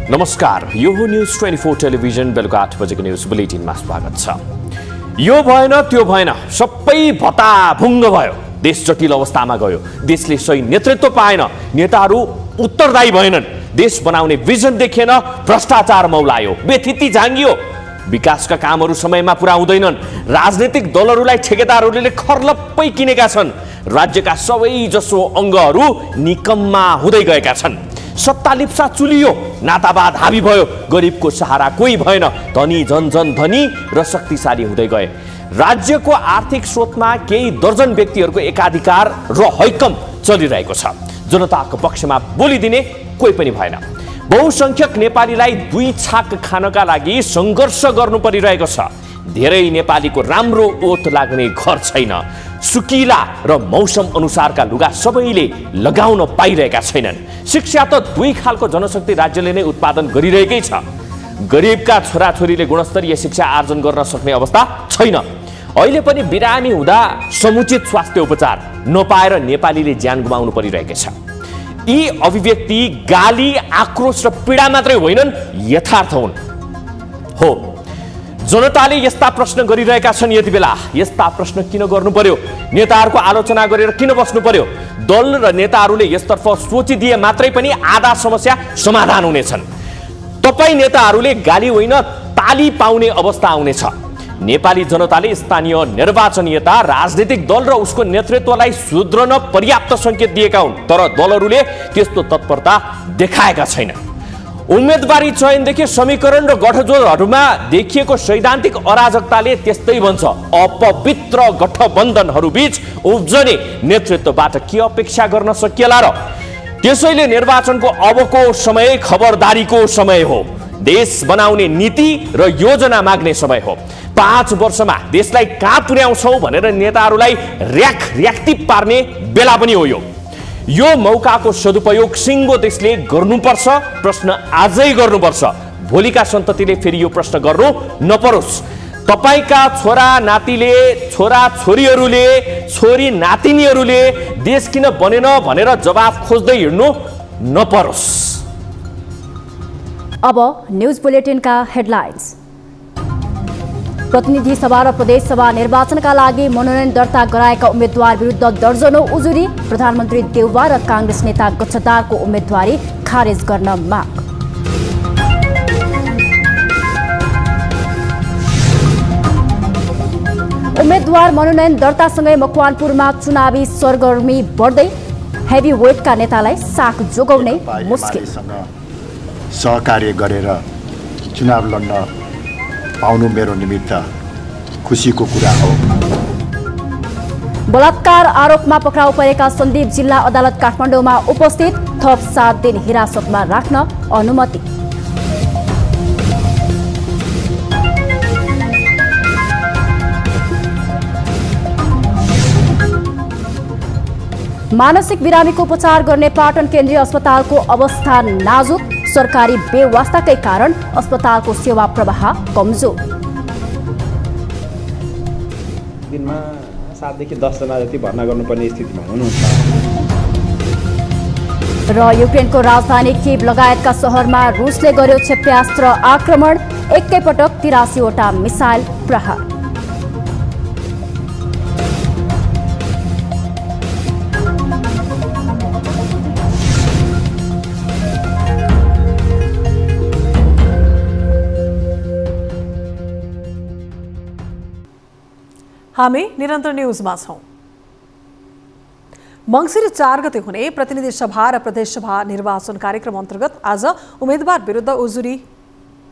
नमस्कार, यो हो न्यूज 24 टेलिभिजन बेलुका 8 बजेको न्यूज बुलेटिनमा स्वागत छ। यो भएन त्यो भएन, सबै भताभुङ्ग भयो, देश जटिल अवस्थामा गयो, देशले सही नेतृत्व पाएन, नेताहरू उत्तरदायी भएनन्, देश बनाउने भिजन देखिएन, भ्रष्टाचार मौलायो, बेथिति झाङ्गियो, विकासका कामहरू समयमा पुरा हुँदैनन्, राजनीतिक दलहरूलाई ठेकेदारहरूले खर्लप्पै किनेका छन्, राज्यका सबै जसो अङ्गहरू निकम्मा हुँदै गएका छन्, सत्ता लिप्सा चुलियो, नातावाद हावी भयो, गरिबको सहारा कोही भएन, धनी झन धनी र शक्तिशाली हुँदै गए, राज्यको आर्थिक स्रोतमा केही दर्जन व्यक्तिहरूको एकाधिकार र हैकम चलिरहेको छ, जनताको पक्षमा बोलिदिने कोही पनि भएन, बहुसंख्यक नेपालीलाई दुई छाक खानका लागि सङ्घर्ष गर्नु परिरहेको छ, धेरै नेपालीको राम्रो ओत लाग्ने घर छैन, सुकिला र मौसम अनुसारका लुगा सबैले लगाउन पाइरहेका छैनन्, शिक्षा त दुई खालको जनशक्ति राज्यले नै उत्पादन गरिरहेकै छ, गरिबका छोराछोरीले गुणस्तरीय शिक्षा आर्जन गर्न सक्ने अवस्था छैन, अहिले पनि बिरामी हुँदा समुचित स्वास्थ्य उपचार नपाएर नेपालीले ज्यान गुमाउनु परिरहेको छ। यी अभिव्यक्ति गाली, आक्रोश र पीडा मात्रै होइनन्, यथार्थ हुन्। हो, जनताले यस्ता प्रश्न गरिरहेका छन्, यति बेला यस्ता प्रश्न किन गर्नु पर्यो, नेताहरूको आलोचना गरेर किन बस्नु पर्यो, दल र नेताहरूले यसतर्फ सोचिदिए मात्रै पनि आधा समस्या समाधान हुनेछन्। तपाईँ नेताहरूले गाली होइन ताली पाउने अवस्था आउनेछ। नेपाली जनताले स्थानीय निर्वाचनीयता, राजनीतिक दल र उसको नेतृत्वलाई सुध्रन पर्याप्त सङ्केत दिएका हुन्, तर दलहरूले त्यस्तो तत्परता देखाएका छैनन्। उम्मेदवारी चयनदेखि समीकरण र गठजोडहरूमा देखिएको सैद्धान्तिक अराजकताले त्यस्तै भन्छ, अपवित्र गठबन्धनहरू बीच उब्जने नेतृत्वबाट के अपेक्षा गर्न सकिएला र? त्यसैले निर्वाचनको अबको समय खबरदारीको समय हो, देश बनाउने नीति र योजना माग्ने समय हो। 5 वर्षमा देशलाई कहाँ पुर्याउँछौ भनेर नेताहरूलाई र्याक्टिभ पार्ने बेला पनि हो। यो मौकाको सदुपयोग सिङ्गो देशले गर्नुपर्छ, प्रश्न आजै गर्नुपर्छ, भोलिका सन्ततिले फेरि यो प्रश्न गर्नु नपरोस्। तपाईका छोरा नातीले, छोरा छोरीहरूले, छोरी नातिनीहरूले देश किन बनेन भनेर जवाफ खोज्दै हिँड्नु नपरोस्। अब न्यूज बुलेटिनका हेडलाइन्स। प्रतिनिधि सभा र प्रदेश सभा निर्वाचनका लागि मनोनयन दर्ता गराएका उम्मेद्वार विरुद्ध दर्जनौं उजुरी, प्रधानमन्त्री देउवा र कांग्रेस नेता गच्छदारको उम्मेदवारी खारेज गर्न माग। उम्मेद्वार मनोनयन दर्तासँगै मकवानपुरमा चुनावी सरगर्मी बढ्दै, हेभी वेटका नेतालाई साख जोगाउने मुस्किल। सहकार्य गरेर चुनाव लड्न पाउनु मेरो निमित्त खुसीको कुरा हो। बलात्कार आरोपमा पक्राउ परेका सन्दीप जिल्ला अदालत काठमाडौँमा उपस्थित, थप 7 दिन हिरासतमा राख्न अनुमति। मानसिक बिरामीको उपचार गर्ने पाटन केन्द्रीय अस्पतालको अवस्था नाजुक, सरकारी बेवास्ताकै कारण अस्पतालको सेवा प्रवाह कमजोर। दिनमा 7 देखि 10 जना जति भर्ना गर्नुपर्ने स्थितिमा हुनुहुन्छ। र युक्रेनको राजधानी किभ लगायतका शहरमा रुसले गर्यो क्षेप्यास्त्र आक्रमण, एकैपटक 83 वटा मिसाइल प्रहार। हामी निरन्तर न्यूजमा छौं। मंसिर 4 गते हुने प्रतिनिधि सभा र प्रदेश सभा निर्वाचन कार्यक्रम अन्तर्गत आज उम्मेदवार विरुद्ध उजुरी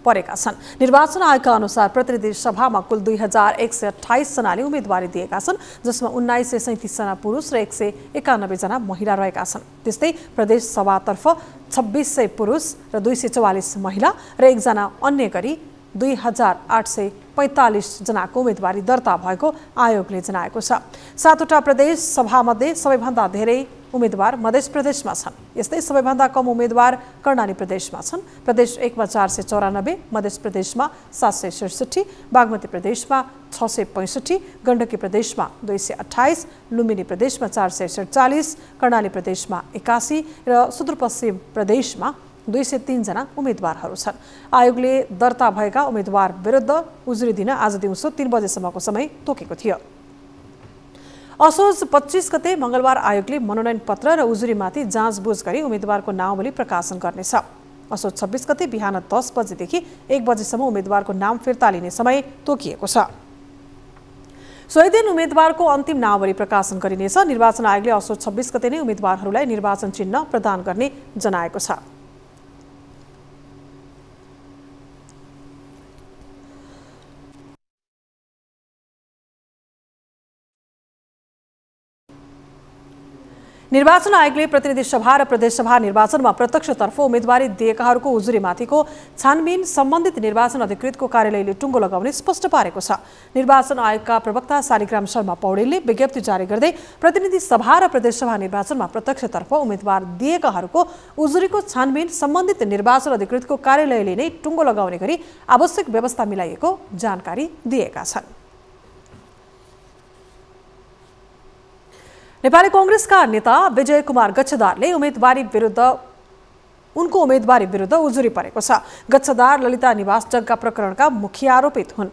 परेका छन्। निर्वाचन आयोगका अनुसार प्रतिनिधि सभामा कुल 2128 जनाले उम्मेदवारी दिएका छन्, जसमा 1937 जना पुरुष र 191 जना महिला रहेका छन्। त्यस्तै प्रदेश सभातर्फ 2600 पुरुष र 244 महिला र 1 जना अन्य गरी 2845 जनाको उम्मेदवारी दर्ता भएको आयोगले जनाएको छ। 7वटा प्रदेश सभामध्ये सबैभन्दा धेरै उम्मेदवार मध्य प्रदेशमा छन्। यस्तै सबैभन्दा कम उम्मेदवार कर्णाली प्रदेशमा छन्। प्रदेश 1 मा 494, मध्य प्रदेशमा 767, बागमती प्रदेशमा 665, गण्डकी प्रदेशमा 228, लुम्बिनी प्रदेशमा 447, कर्णाली प्रदेशमा 81 र सुदूरपश्चिम प्रदेशमा 203 जना उम्मेदवारहरू छन्। आयोगले दर्ता भएका उम्मेदवार विरुद्ध उजुरी दिन आज दिउँसो 3 बजेसम्मको समय तोकेको थियो। असोज 25 गते मंगलबार आयोगले मनोनयन पत्र र उजुरीमाथि जाँचबुझ गरी उम्मेदवारको नाउँवली प्रकाशन गर्नेछ। असोज 26 गते बिहान 10 बजेदेखि 1 बजेसम्म उम्मेदवारको नाम फिर्ता लिने समय तोकिएको छ। सोही दिन उम्मेदवारको अन्तिम नाउँवली प्रकाशन गरिनेछ। निर्वाचन आयोगले असोज 26 गते नै उम्मेदवारहरूलाई निर्वाचन चिन्ह प्रदान गर्ने जनाएको छ। निर्वाचन आयोगले प्रतिनिधि सभा र प्रदेशसभा निर्वाचनमा प्रत्यक्षतर्फ उम्मेदवारी दिएकाहरूको उजुरीमाथिको छानबिन सम्बन्धित निर्वाचन अधिकृतको कार्यालयले टुङ्गो लगाउने स्पष्ट पारेको छ। निर्वाचन आयोगका प्रवक्ता शालिग्राम शर्मा पौडेलले विज्ञप्ति जारी गर्दै प्रतिनिधि सभा र प्रदेशसभा निर्वाचनमा प्रत्यक्षतर्फ उम्मेदवार दिएकाहरूको उजुरीको छानबिन सम्बन्धित निर्वाचन अधिकृतको कार्यालयले नै टुङ्गो लगाउने गरी आवश्यक व्यवस्था मिलाइएको जानकारी दिएका छन्। नेपाली कांग्रेसका नेता विजय कुमार गच्छदारले उनको उम्मेदवारी विरुद्ध उजुरी परेको छ। गच्छदार ललिता निवास जग्गा प्रकरणका मुख्य आरोपित हुन्।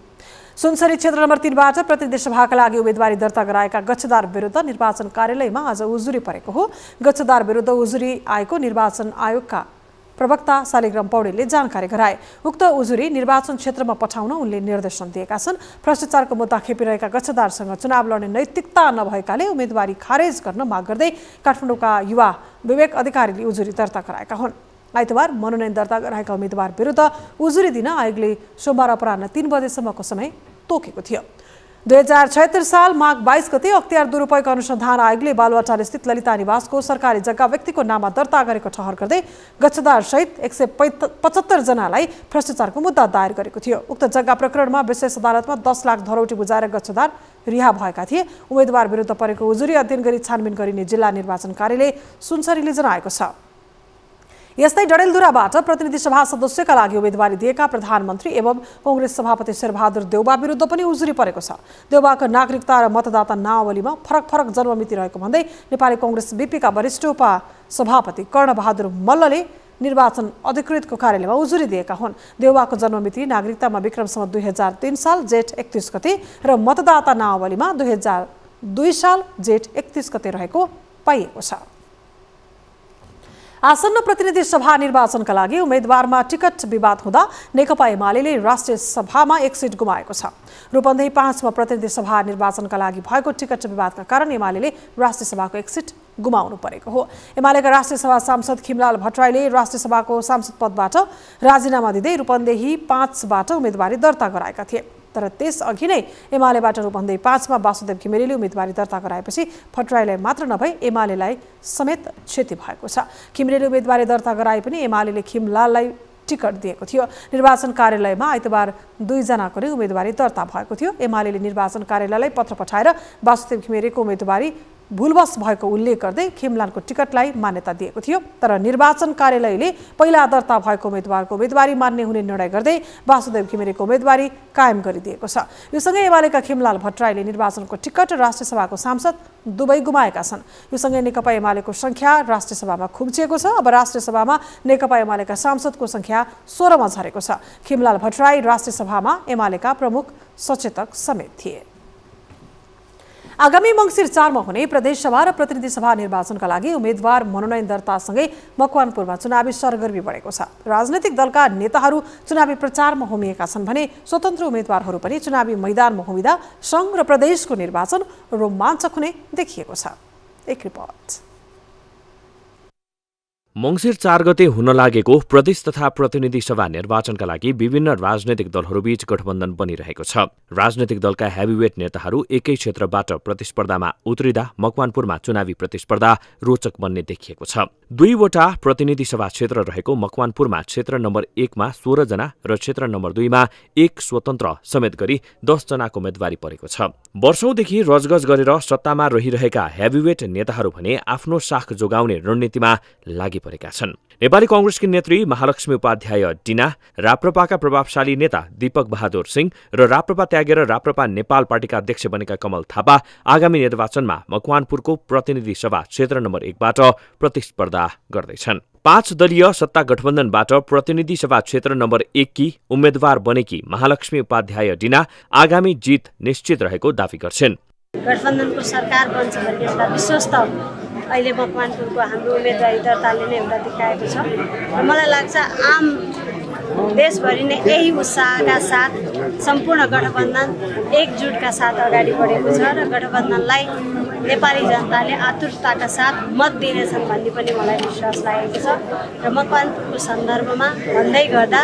सुनसरी क्षेत्र नम्बर 3 बाट प्रतिनिधि सभाका लागि उम्मेदवारी दर्ता गराएका गच्छदार विरुद्ध निर्वाचन कार्यालयमा आज उजुरी परेको हो। गच्छदार विरुद्ध उजुरी आएको निर्वाचन आयोगका प्रवक्ता शालिग्राम पौडेलले जानकारी गराए। उक्त उजुरी निर्वाचन क्षेत्रमा पठाउन उनले निर्देशन दिएका छन्। भ्रष्टाचारको मुद्दा खेपिरहेका गच्छदारसँग चुनाव लड्ने नैतिकता नभएकाले उम्मेदवारी खारेज गर्न माग गर्दै काठमाडौँका युवा विवेक अधिकारीले उजुरी दर्ता गराएका हुन्। आइतबार मनोनयन दर्ता गराएका उम्मेदवार विरुद्ध उजुरी दिन आयोगले सोमबार अपराह्न 3 बजेसम्मको समय तोकेको थियो। 2076 साल माघ 22 गते अख्तियार दुरुपयोग अनुसन्धान आयोगले बालुवाटार स्थित ललिता निवासको सरकारी जग्गा व्यक्तिको नाममा दर्ता गरेको ठहर गर्दै गच्छदार सहित 175 जनालाई भ्रष्टाचारको मुद्दा दायर गरेको थियो। उक्त जग्गा प्रकरणमा विशेष अदालतमा 10 लाख धरौटी बुझाएर गच्छदार रिहा भएका थिए। उम्मेदवार विरुद्ध परेको उजुरी अध्ययन गरी छानबिन गरिने जिल्ला निर्वाचन कार्यालय सुनसरीले जनाएको छ। यस्तै डडेलधुराबाट प्रतिनिधि सभा सदस्यका लागि उम्मेदवारी दिएका प्रधानमन्त्री एवं कांग्रेस सभापति शेरबहादुर देउबा विरुद्ध पनि उजुरी परेको छ। देउबाको नागरिकता र मतदाता नावलीमा फरक जन्ममिति रहेको भन्दै नेपाली कांग्रेस बीपीका वरिष्ठ उपसभापति कर्णबहादुर मल्लले निर्वाचन अधिकृतको कार्यालयमा उजुरी दिएका हुन्। देउबाको जन्ममिति नागरिकतामा विक्रमसम्म 2003 साल जेठ 31 गते र मतदाता नावलीमा 2002 साल जेठ 31 गते रहेको पाइएको छ। आसन्न प्रतिनिधि सभा निर्वाचनका लागि उम्मेदवारमा टिकट विवाद हुँदा नेकपा एमाले राष्ट्रिय सभामा 1 सिट गुमाएको छ। रूपन्देही 5 मा प्रतिनिधि सभा निर्वाचनका लागि भएको टिकट विवादका कारण एमाले राष्ट्रिय सभाको 1 सिट गुमाउनु परेको हो। एमालेका राष्ट्रिय सभा सांसद खिमलाल भट्टराईले राष्ट्रिय सभाको सांसद पदबाट राजीनामा दिँदै रूपन्देही 5 बाट उम्मेदवारी दर्ता गराएका थिए। तर त्यसअघि नै एमालेबाट रूपन्देही 5 मा वासुदेव घिमिरेले उम्मेदवारी दर्ता गराएपछि भट्टराईलाई मात्र नभई एमालेलाई समेत क्षति भएको छ। घिमिरेले उम्मेदवारी दर्ता गराए पनि एमालेले खिमलाललाई टिकट दिएको थियो। निर्वाचन कार्यालयमा आइतबार 2 जनाको नै उम्मेदवारी दर्ता भएको थियो। एमालेले निर्वाचन कार्यालयलाई पत्र पठाएर वासुदेव घिमिरेको उम्मेदवारी भूलवश भएको उल्लेख गर्दै खिमलालको टिकटलाई मान्यता दिएको थियो। तर निर्वाचन कार्यालयले पहिला दर्ता भएको उम्मेदवारको उम्मेदवारी मान्य हुने निर्णय गर्दै वासुदेव घिमिरेको उम्मेदवारी कायम गरिदिएको छ। यो सँगै एमालेका खिमलाल भट्टराईले निर्वाचनको टिकट र राष्ट्रिय सभाको सांसद दुवै गुमाएका छन्। यो सँगै नेकपा एमालेको संख्या राष्ट्रिय सभामा खुम्चिएको छ। अब राष्ट्रिय सभामा नेकपा एमालेका सांसदको संख्या 16 मा झरेको छ। खिमलाल भट्टराई राष्ट्रिय सभामा एमालेका प्रमुख सचेतक समेत थिए। आगामी मंसिर 4 मा हुने प्रदेश सभा र प्रतिनिधि सभा निर्वाचनका लागि उम्मेदवार मनोनयन दर्तासँगै मकवानपुरमा चुनावी सरगर्मी बढेको छ। राजनैतिक दलका नेताहरू चुनावी प्रचारमा होमिएका छन् भने स्वतन्त्र उम्मेदवारहरू पनि चुनावी मैदानमा होमिँदा संघ र प्रदेशको निर्वाचन रोमाञ्चक हुने देखिएको छ। एक रिपोर्ट। मङ्सिर 4 गते हुन लागेको प्रदेश तथा प्रतिनिधि सभा निर्वाचनका लागि विभिन्न राजनैतिक दलहरूबीच गठबन्धन बनिरहेको छ। राजनैतिक दलका हेभीवेट नेताहरू एकै क्षेत्रबाट प्रतिस्पर्धामा उत्रिँदा मकवानपुरमा चुनावी प्रतिस्पर्धा रोचक बन्ने देखिएको छ। 2वटा प्रतिनिधि सभा क्षेत्र रहेको मकवानपुरमा क्षेत्र नम्बर 1 मा 16 जना र क्षेत्र नम्बर 2 मा 1 स्वतन्त्र समेत गरी 10 जनाको उम्मेदवारी परेको छ। वर्षौंदेखि रजगज गरेर सत्तामा रहिरहेका हेभीवेट नेताहरू भने आफ्नो साख जोगाउने रणनीतिमा लागि परेका छन्। नेपाली कांग्रेसकी नेत्री महालक्ष्मी उपाध्याय डिना, राप्रपाका प्रभावशाली नेता दीपक बहादुर सिंह र राप्रपा त्यागेर राप्रपा नेपाल पार्टीका अध्यक्ष बनेका कमल थापा आगामी निर्वाचनमा मकवानपुरको प्रतिनिधि सभा क्षेत्र नम्बर 1 बाट प्रतिस्पर्धा गर्दैछन्। 5 दलीय सत्ता गठबन्धनबाट प्रतिनिधि सभा क्षेत्र नम्बर 1 की उम्मेद्वार बनेकी महालक्ष्मी उपाध्याय डिना आगामी जित निश्चित रहेको दावी गर्छिन्। गठबन्धनको सरकार बन्छ भन्ने एउटा विश्वास त अहिले मकवानपुरको हाम्रो उम्मेदवारी दर्ताले नै एउटा देखाएको छ र मलाई लाग्छ आम देशभरि नै यही उत्साहका साथ सम्पूर्ण गठबन्धन एकजुटका साथ अगाडि बढेको छ र गठबन्धनलाई नेपाली जनताले आतुरताका साथ मत दिनेछन् भन्ने पनि मलाई विश्वास लागेको छ र मकवानपुरको सन्दर्भमा भन्दै गर्दा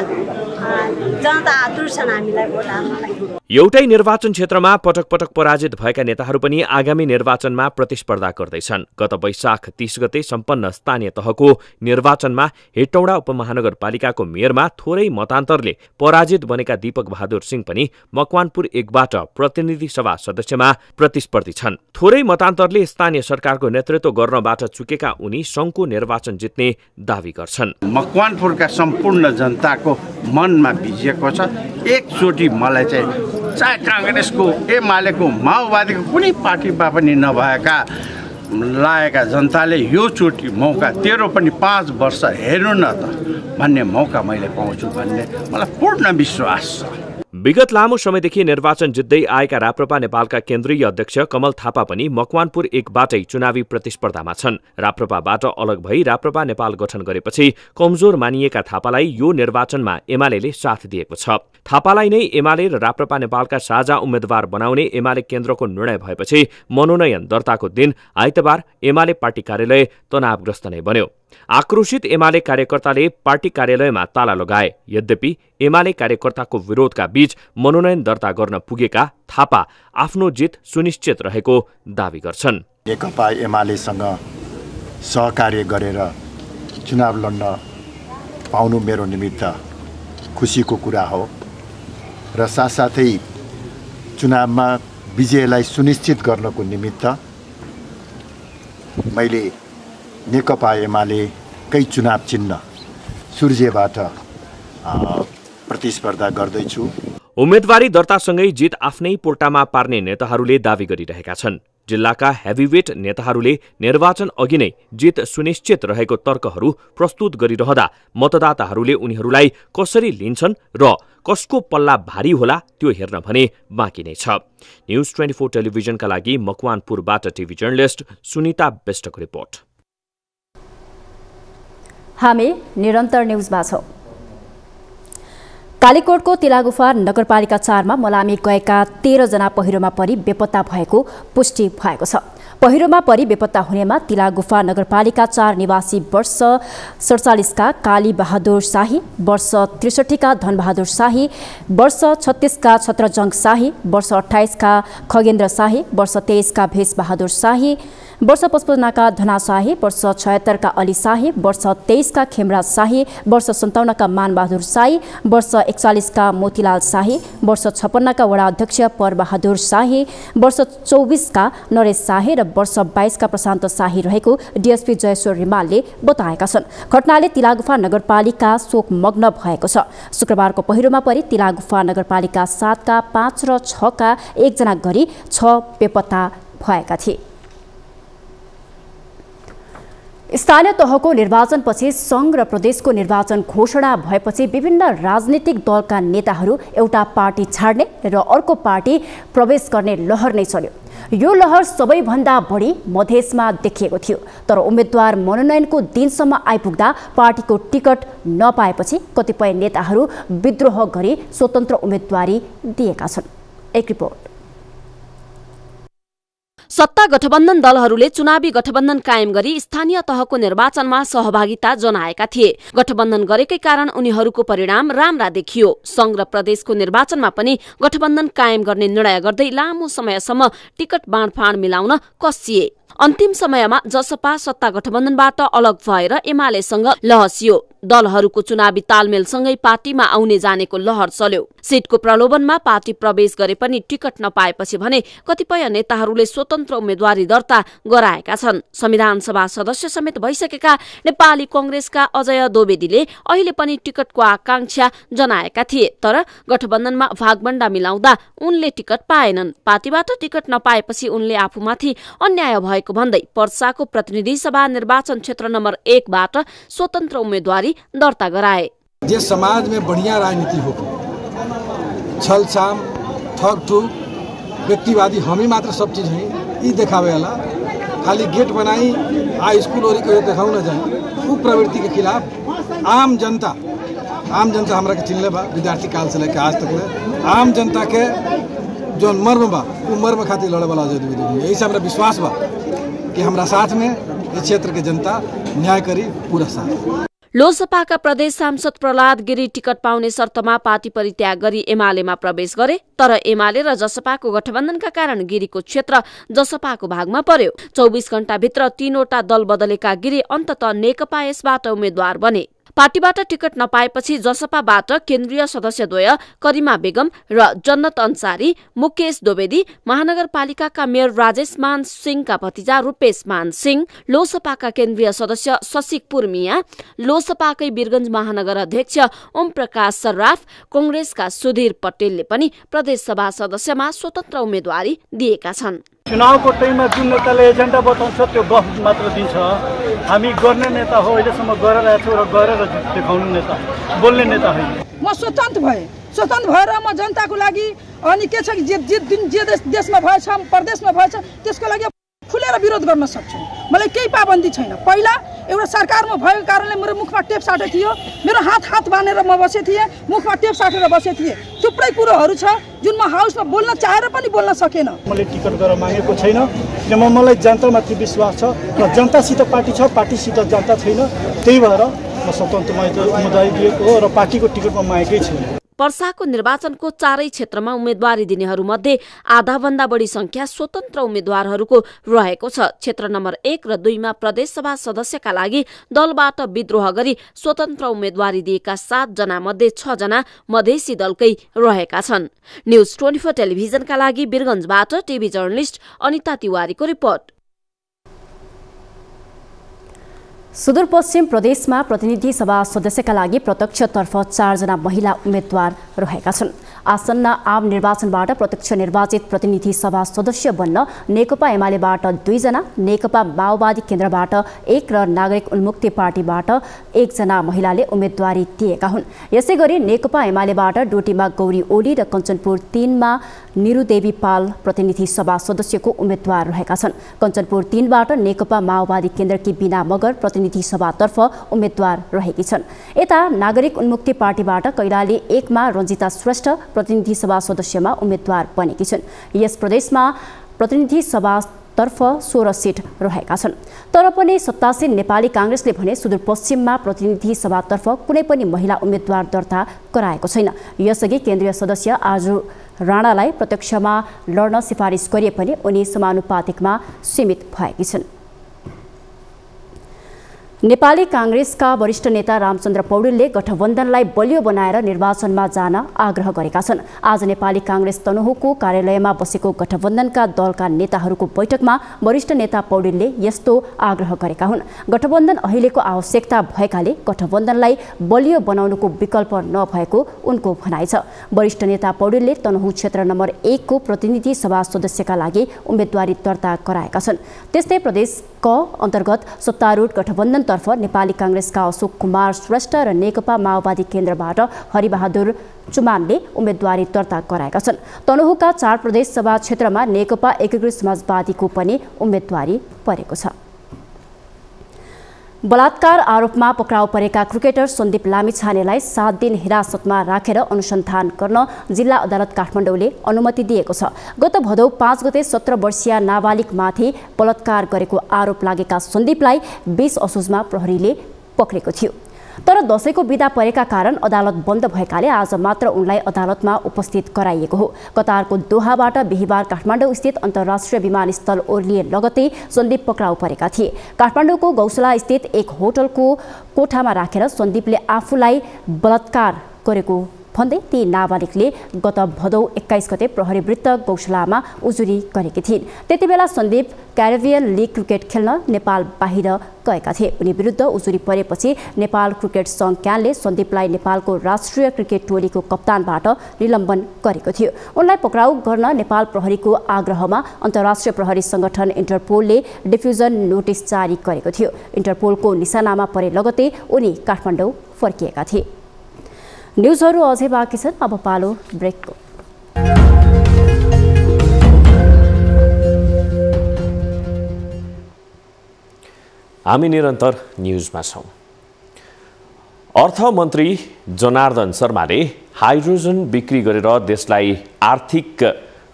जनता आतुर छन् हामीलाई भोट हाल्नलाई। एउटै निर्वाचन क्षेत्रमा पटक पटक पराजित भएका नेताहरू पनि आगामी निर्वाचनमा प्रतिस्पर्धा गर्दैछन्। गत वैशाख 30 गते सम्पन्न स्थानीय तहको निर्वाचनमा हेटौडा उपमहानगरपालिकाको मेयरमा थोरै मतान्तरले पराजित बनेका दीपक बहादुर सिंह पनि मकवानपुर 1 बाट प्रतिनिधि सभा सदस्यमा प्रतिस्पर्धी छन्। थोरै मतान्तरले स्थानीय सरकारको नेतृत्व गर्नबाट चुकेका उनी संघको निर्वाचन जित्ने दावी गर्छन्। मकवानपुरका सम्पूर्ण जनताको मनमा भिजिएको छ। एकचोटि मलाई चाहिँ चाहे कांग्रेसको, एमालेको, माओवादीको कुनै पार्टीमा पनि नभएका लागेका जनताले यो चोटि मौका, तेरो पनि 5 वर्ष हेर्नु न त भन्ने मौका मैले पाउँछु भन्ने मलाई पूर्ण विश्वास छ। विगत लामो समयदेखि निर्वाचन जित्दै आएका राप्रपा नेपालका केन्द्रीय अध्यक्ष कमल थापा पनि मकवानपुर 1 बाटै चुनावी प्रतिस्पर्धामा छन्। राप्रपाबाट अलग भई राप्रपा नेपाल गठन गरेपछि कमजोर मानिएका थापालाई यो निर्वाचनमा एमालेले साथ दिएको छ। थापालाई नै एमाले र राप्रपा नेपालका साझा उम्मेद्वार बनाउने एमाले केन्द्रको निर्णय भएपछि मनोनयन दर्ताको दिन आइतबार एमाले पार्टी कार्यालय तनावग्रस्त नै बन्यो। आक्रोशित एमाले कार्यकर्ताले पार्टी कार्यालयमा ताला लगाए। यद्यपि एमाले कार्यकर्ताको विरोधका बीच मनोनयन दर्ता गर्न पुगेका थापा आफ्नो जित सुनिश्चित रहेको दावी गर्छन्। नेकपा एमालेसँग सहकार्य गरेर चुनाव लड्न पाउनु मेरो निमित्त खुसीको कुरा हो र साथसाथै चुनावमा विजयलाई सुनिश्चित गर्नको निमित्त मैले नेकपा एमालेकै चुनाव चिन्ह सूर्यबाट प्रतिस्पर्धा गर्दैछु। उम्मेदवारी दर्तासँगै जित आफ्नै पोर्टामा पार्ने नेताहरूले दावी गरिरहेका छन्। जिल्लाका हेभीवेट नेताहरूले निर्वाचन अघि नै जित सुनिश्चित रहेको तर्कहरू प्रस्तुत गरिरहँदा मतदाताहरूले उनीहरूलाई कसरी लिन्छन् र कसको पल्ला भारी होला त्यो हेर्न भने बाँकी नै छ। न्युज 24 टेलिभिजनका लागि मकवानपुरबाट टिभी जर्नलिस्ट सुनिता बेस्टको रिपोर्ट। हामी निरन्तर न्युजमा छौं। कालीकोटको तिलागुफा नगरपालिका 4 मा मलामी गएका 13 जना पहिरोमा परि बेपत्ता भएको पुष्टि भएको छ। पहिरोमा परि बेपत्ता हुनेमा तिलागुफा नगरपालिका 4 निवासी वर्ष 47 का काली बहादुर शाही, वर्ष 63 का धनबहादुर शाही, वर्ष 36 का छत्रजंग शाही, वर्ष 28 का खगेन्द्र शाही, वर्ष 23 का भेष बहादुर शाही, वर्ष 55 का धना शाही, वर्ष 76 का अली शाही, वर्ष 23 का खेमराज शाही, वर्ष 57 का मानबहादुर शाही, वर्ष 41 का मोतीलाल शाही, वर्ष 56 का वडा अध्यक्ष परबहादुर शाही, वर्ष 24 का नरेश शाही र वर्ष 22 का प्रशान्त शाही रहेको डीएसपी जयश्वर रिमालले बताएका छन्। घटनाले तिलागुफा नगरपालिका शोकमग्न भएको छ। शुक्रबारको पहिरोमा परि तिलागुफा नगरपालिका 7 का 5 र 6 का 1 जना गरी 6 बेपत्ता भएका थिए। स्थानीय तहको निर्वाचनपछि संघ र प्रदेशको निर्वाचन घोषणा भएपछि विभिन्न राजनीतिक दलका नेताहरू एउटा पार्टी छाड्ने र अर्को पार्टी प्रवेश गर्ने लहर नै चल्यो। यो लहर सबैभन्दा बढी मधेसमा देखिएको थियो। तर उम्मेद्वार मनोनयनको दिनसम्म आइपुग्दा पार्टीको टिकट नपाएपछि कतिपय नेताहरू विद्रोह गरी स्वतन्त्र उम्मेदवारी दिएका छन्। एक रिपोर्ट। सत्ता गठबन्धन दलहरूले चुनावी गठबन्धन कायम गरी स्थानीय तहको निर्वाचनमा सहभागिता जनाएका थिए। गठबन्धन गरेकै कारण उनीहरूको परिणाम राम्रा देखियो। संघ र प्रदेशको निर्वाचनमा पनि गठबन्धन कायम गर्ने निर्णय गर्दै लामो समयसम्म टिकट बाँडफाँड मिलाउन कसिए। अन्तिम समयमा जसपा सत्ता गठबन्धनबाट अलग भएर एमालेसँग लहसियो। दलहरूको चुनावी तालमेलसँगै पार्टीमा आउने जानेको लहर चल्यो। सीटको प्रलोभनमा पार्टी प्रवेश गरे पनि टिकट नपाएपछि भने कतिपय नेताहरूले स्वतन्त्र उम्मेद्वारी दर्ता गराएका छन्। संविधान सभा सदस्य समेत भइसकेका नेपाली कांग्रेसका अजय द्विवेदीले अहिले पनि टिकटको आकांक्षा जनाएका थिए, तर गठबन्धनमा भागबण्डा मिलाउँदा उनले टिकट पाएनन्। पार्टीबाट टिकट नपाएपछि उनले आफूमाथि अन्याय भएको भन्दै पर्साको प्रतिनिधि सभा निर्वाचन क्षेत्र नम्बर 1 बाट स्वतन्त्र उम्मेद्वारी दर्ता गराए। जे समाज में बढ़िया राजनीति हो, छलछाम ठगठुग व्यक्तिवादी हमी मात्र सब चीज है ये देखावे वाला, खाली गेट बनाई आ स्कूल और देखाऊ न जाए उ प्रवृत्ति के खिलाफ आम जनता हमरा के चिन्हले बा। विद्यार्थी काल से लेकर आज तक ले आम जनता के जो मर्म बा वो मर्म खातिर लड़े वाला जरूरी। यही से हमरा विश्वास बा कि हमरा साथ में इस क्षेत्र के जनता न्याय करी पूरा साथ। लोकसभाका प्रदेश सांसद प्रहलाद गिरी टिकट पाउने शर्तमा पार्टी परित्याग गरी एमालेमा प्रवेश गरे, तर एमाले र जसपाको गठबन्धनका कारण गिरीको क्षेत्र जसपाको भागमा पर्यो। 24 घण्टाभित्र 3 वटा दल बदलेका गिरी अन्ततः नेकपा यसबाट उम्मेद्वार बने। पार्टीबाट टिकट नपाएपछि जसपाबाट केन्द्रीय सदस्यद्वय करिमा बेगम र जन्नत अन्सारी, मुकेश द्विवेदी, महानगरपालिकाका मेयर राजेश मान सिंहका भतिजा रूपेश मान सिंह, लोकसभाका केन्द्रीय सदस्य शशिकपुर मिया, लोकसभाकै वीरगञ्ज महानगर अध्यक्ष ओम प्रकाश सर्राफ, कांग्रेसका सुधीर पटेलले पनि प्रदेशसभा सदस्यमा स्वतन्त्र उम्मेद्वारी दिएका छन्। चुनावको टाइममा जुन नेताले एजेन्डा बताउँछ त्यो गफ मात्र दिन्छ। हामी गर्ने नेता हो, अहिलेसम्म गरेर छौँ र गरेर देखाउनु नेता, बोल्ने नेता होइन। म स्वतन्त्र भएर म जनताको लागि अनि के छ जे देशमा भएछ प्रदेशमा भएछ त्यसको लागि खुलेर विरोध गर्न सक्छु। मलाई केही पाबन्दी छैन। पहिला एउटा सरकारमा भएको कारणले मेरो मुखमा टेप साटे थियो, मेरो हात बाँधेर म बसे थिएँ, मुखमा टेप साटेर बसे थिएँ। थुप्रै कुरोहरू छ जुन म हाउसमा बोल्न चाहेर पनि बोल्न सकेन। मैले टिकट गरेर मागेको छैन किनभने मलाई जनतामाथि विश्वास छ र जनतासित पार्टी छ, पार्टीसित जनता छैन। त्यही भएर म स्वतन्त्र उम्मेदवारी दिएको हो र पार्टीको टिकट म मागेकै छैन। पर्साको निर्वाचनको 4 क्षेत्रमा उम्मेद्वारी दिनेहरूमध्ये आधाभन्दा बढी संख्या स्वतन्त्र उम्मेद्वारहरूको रहेको छ। क्षेत्र नम्बर 1 र 2 मा प्रदेशसभा सदस्यका लागि दलबाट विद्रोह गरी स्वतन्त्र उम्मेद्वारी दिएका 7 जना मध्ये 6 जना मधेसी दलकै रहेका छन्। न्यूज 24 टेलिभिजनका लागि वीरगञ्जबाट TV journalist Anita तिवारीको report. Sudurpashchim प्रदेशमा प्रतिनिधि सभा सदस्यका लागि प्रत्यक्षतर्फ 4 जना महिला उम्मेद्वार रहेका छन्। आसन्न आम निर्वाचनबाट प्रत्यक्ष निर्वाचित प्रतिनिधि सभा सदस्य बन्न नेकपा एमालेबाट 2 जना, नेकपा माओवादी केन्द्रबाट 1 र नागरिक उन्मुक्ति पार्टीबाट 1 जना महिलाले उम्मेदवारी दिएका हुन्। यसैगरी नेकपा एमालेबाट डोटीमा गौरी ओली र कञ्चनपुर 3 मा निरुदेवी पाल प्रतिनिधि सभा सदस्यको उम्मेद्वार रहेका छन्। कञ्चनपुर 3 बाट नेकपा माओवादी केन्द्रकी बिना मगर प्रतिनिधि सभातर्फ उम्मेद्वार रहेकी छन्। यता नागरिक उन्मुक्ति पार्टीबाट कैलाली 1 मा रञ्जिता श्रेष्ठ प्रतिनिधि सभा सदस्यमा उम्मेद्वार बनेकी छन्। यस प्रदेशमा प्रतिनिधि सभातर्फ 16 सिट रहेका छन्। तर पनि सत्तासीन नेपाली कांग्रेसले भने सुदूरपश्चिममा प्रतिनिधि सभातर्फ कुनै पनि महिला उम्मेद्वार दर्ता गराएको छैन। यसअघि केन्द्रीय सदस्य आजु राणालाई प्रत्यक्षमा लड्न सिफारिस गरिए पनि उनी समानुपातिकमा सीमित भएकी छन्। नेपाली कांग्रेसका वरिष्ठ नेता रामचन्द्र पौडेलले गठबन्धनलाई बलियो बनाएर निर्वाचनमा जान आग्रह गरेका छन्। आज नेपाली कांग्रेस तनहुँको कार्यालयमा बसेको गठबन्धनका दलका नेताहरूको बैठकमा वरिष्ठ नेता पौडेलले यस्तो आग्रह गरेका हुन्। गठबन्धन अहिलेको आवश्यकता भएकाले गठबन्धनलाई बलियो बनाउनुको विकल्प नभएको उनको भनाइ छ। वरिष्ठ नेता पौडेलले तनहुँ क्षेत्र नम्बर 1 को प्रतिनिधि सभा सदस्यका लागि उम्मेदवारी दर्ता गराएका छन्। त्यस्तै प्रदेश क अन्तर्गत सत्तारूढ गठबन्धन तर्फ नेपाली कांग्रेसका अशोक कुमार श्रेष्ठ र नेकपा माओवादी केन्द्रबाट हरिबहादुर चुमानले उम्मेदवारी दर्ता गराएका छन्। तनहुँका 4 प्रदेश सभा क्षेत्रमा नेकपा एकीकृत समाजवादीको पनि उम्मेदवारी परेको छ। बलात्कार आरोपमा पक्राउ परेका क्रिकेटर सन्दीप लामिछानेलाई 7 दिन हिरासतमा राखेर अनुसन्धान गर्न जिल्ला अदालत काठमाडौँले अनुमति दिएको छ। गत भदौ 5 गते 17 वर्षीय नाबालिगमाथि बलात्कार गरेको आरोप लागेका सन्दीपलाई 20 असोजमा प्रहरीले पक्रेको थियो। तर दशैंको बिदा परेका कारण अदालत बन्द भएकाले आज मात्र उनलाई अदालतमा उपस्थित गराइएको हो। कतारको दोहाबाट बिहीबार काठमाडौँ स्थित अन्तर्राष्ट्रिय विमानस्थल ओर्लिए लगतै सन्दीप पक्राउ परेका थिए। काठमाडौँको गौसला स्थित एक होटलको कोठामा राखेर सन्दीपले आफूलाई बलात्कार गरेको भन्दै ती नाबालिगले गत भदौ 21 गते प्रहरी वृत्त गौसलामा उजुरी गरेकी थिइन्। त्यतिबेला सन्दीप क्यारिबियन लिग क्रिकेट खेल्न नेपाल बाहिर गएका थिए। उनी विरुद्ध उजुरी परेपछि नेपाल क्रिकेट सङ्घ क्यानले सन्दीपलाई नेपालको राष्ट्रिय क्रिकेट टोलीको कप्तानबाट निलम्बन गरेको थियो। उनलाई पक्राउ गर्न नेपाल प्रहरीको आग्रहमा अन्तर्राष्ट्रिय प्रहरी सङ्गठन इन्टरपोलले डिफ्युजन नोटिस जारी गरेको थियो। इन्टरपोलको निशानामा परे लगतै उनी काठमाडौँ फर्किएका थिए। न्युजहरू अझै बाँकी छन्, अब पालो ब्रेकको। हामी निरन्तर न्युजमा छौँ। अर्थमन्त्री जनार्दन शर्माले हाइड्रोजन बिक्री गरेर देशलाई आर्थिक